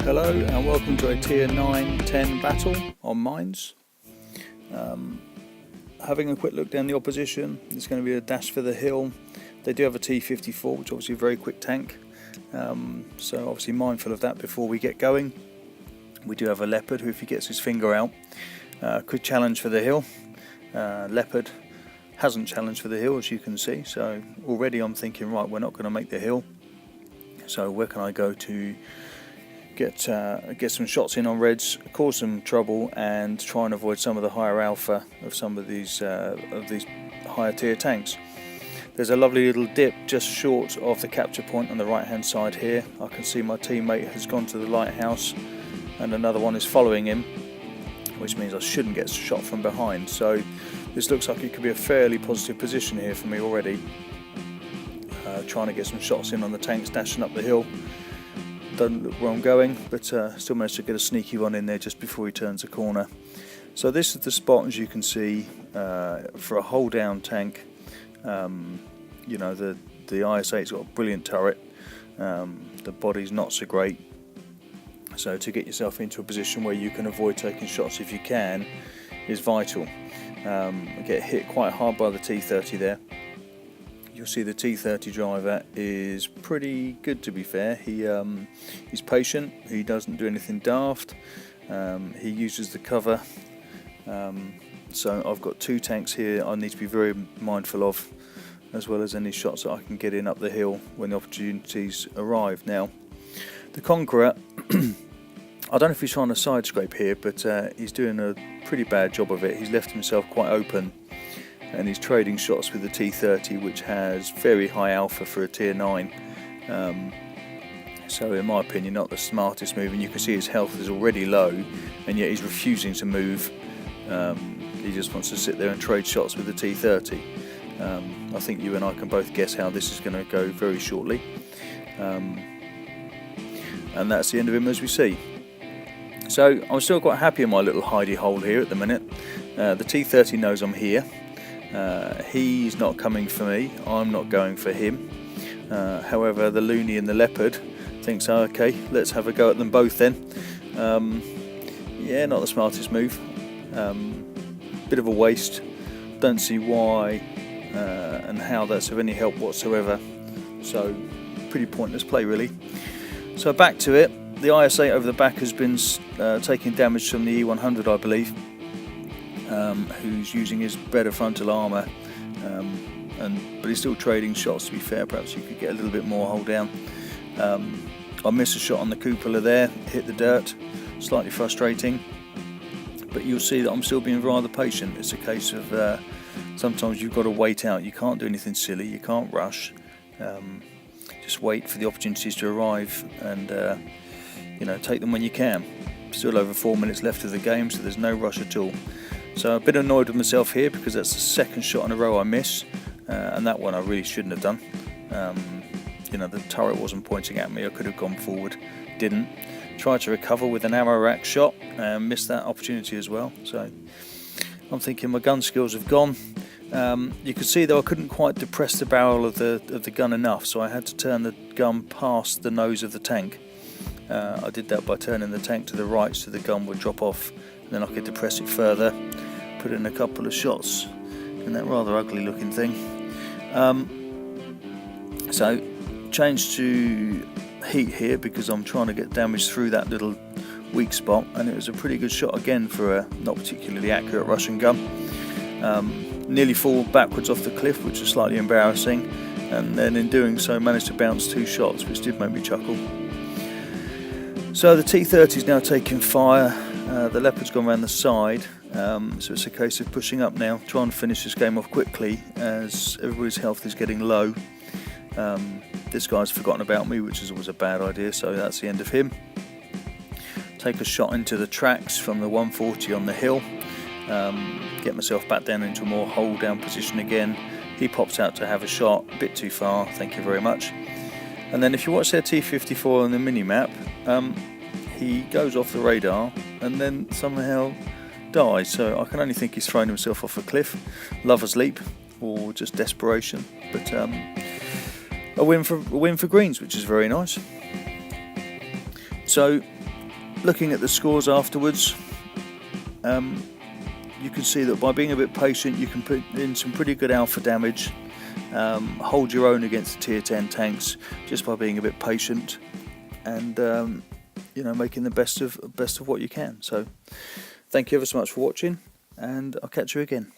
Hello and welcome to a tier 9-10 battle on mines. Having a quick look down the opposition, it's going to be a dash for the hill. They do have a T-54, which is obviously a very quick tank, so obviously mindful of that before we get going. We do have a Leopard who, if he gets his finger out, could challenge for the hill. Leopard hasn't challenged for the hill, as you can see, so already I'm thinking, right, we're not going to make the hill, so where can I go to get some shots in on reds, cause some trouble, and try and avoid some of the higher alpha of some of these higher tier tanks. There's a lovely little dip just short of the capture point on the right hand side here. I can see my teammate has gone to the lighthouse and another one is following him, which means I shouldn't get shot from behind. So this looks like it could be a fairly positive position here for me already. Trying to get some shots in on the tanks dashing up the hill. Don't look where I'm going, but still managed to get a sneaky one in there just before he turns the corner. So this is the spot, as you can see, for a hold down tank. You know, the IS-8's got a brilliant turret. The body's not so great, so to get yourself into a position where you can avoid taking shots if you can is vital. Get hit quite hard by the T-30 there. You'll see the T-30 driver is pretty good, to be fair. He's patient, he doesn't do anything daft, he uses the cover. So I've got two tanks here I need to be very mindful of, as well as any shots that I can get in up the hill when the opportunities arrive. Now, the Conqueror, I don't know if he's trying to side scrape here, but he's doing a pretty bad job of it. He's left himself quite open, and he's trading shots with the T-30, which has very high alpha for a tier 9. So in my opinion, not the smartest move, and you can see his health is already low, and yet he's refusing to move. He just wants to sit there and trade shots with the T-30. I think you and I can both guess how this is going to go very shortly. And that's the end of him, as we see. So I'm still quite happy in my little hidey hole here at the minute. The T-30 knows I'm here. He's not coming for me, I'm not going for him. However, the Looney and the Leopard thinks, oh, okay, let's have a go at them both then. Yeah, not the smartest move. Bit of a waste. Don't see why and how that's of any help whatsoever. So, pretty pointless play, really. So back to it. The IS-8 over the back has been taking damage from the E-100, I believe. Who's using his better frontal armour, but he's still trading shots, to be fair. Perhaps he could get a little bit more hold down. I missed a shot on the cupola there, hit the dirt, slightly frustrating, but you'll see that I'm still being rather patient. It's a case of sometimes you've got to wait out. You can't do anything silly, you can't rush, just wait for the opportunities to arrive and you know, take them when you can. Still over 4 minutes left of the game, so there's no rush at all. So I'm a bit annoyed with myself here because that's the second shot in a row I miss, and that one I really shouldn't have done. You know, the turret wasn't pointing at me, I could have gone forward, didn't. Tried to recover with an arrow rack shot and missed that opportunity as well. So I'm thinking my gun skills have gone. You could see though I couldn't quite depress the barrel of the gun enough, so I had to turn the gun past the nose of the tank. I did that by turning the tank to the right so the gun would drop off, and then I could depress it further, put in a couple of shots in that rather ugly looking thing. So change to heat here because I'm trying to get damage through that little weak spot, and it was a pretty good shot again for a not particularly accurate Russian gun. Nearly fall backwards off the cliff, which was slightly embarrassing, and then in doing so managed to bounce 2 shots, which did make me chuckle. So the T-30 is now taking fire. The Leopard's gone around the side, so it's a case of pushing up now, trying to finish this game off quickly as everybody's health is getting low. This guy's forgotten about me, which is always a bad idea, so that's the end of him. Take a shot into the tracks from the 140 on the hill, get myself back down into a more hold down position again. He pops out to have a shot, a bit too far, thank you very much. And then if you watch their T-54 on the mini-map, he goes off the radar and then somehow dies. So I can only think he's thrown himself off a cliff, lover's leap, or just desperation. But a win for greens, which is very nice. So looking at the scores afterwards, you can see that by being a bit patient you can put in some pretty good alpha damage, hold your own against the tier 10 tanks just by being a bit patient, and you know, making the best of what you can. So thank you ever so much for watching, and I'll catch you again.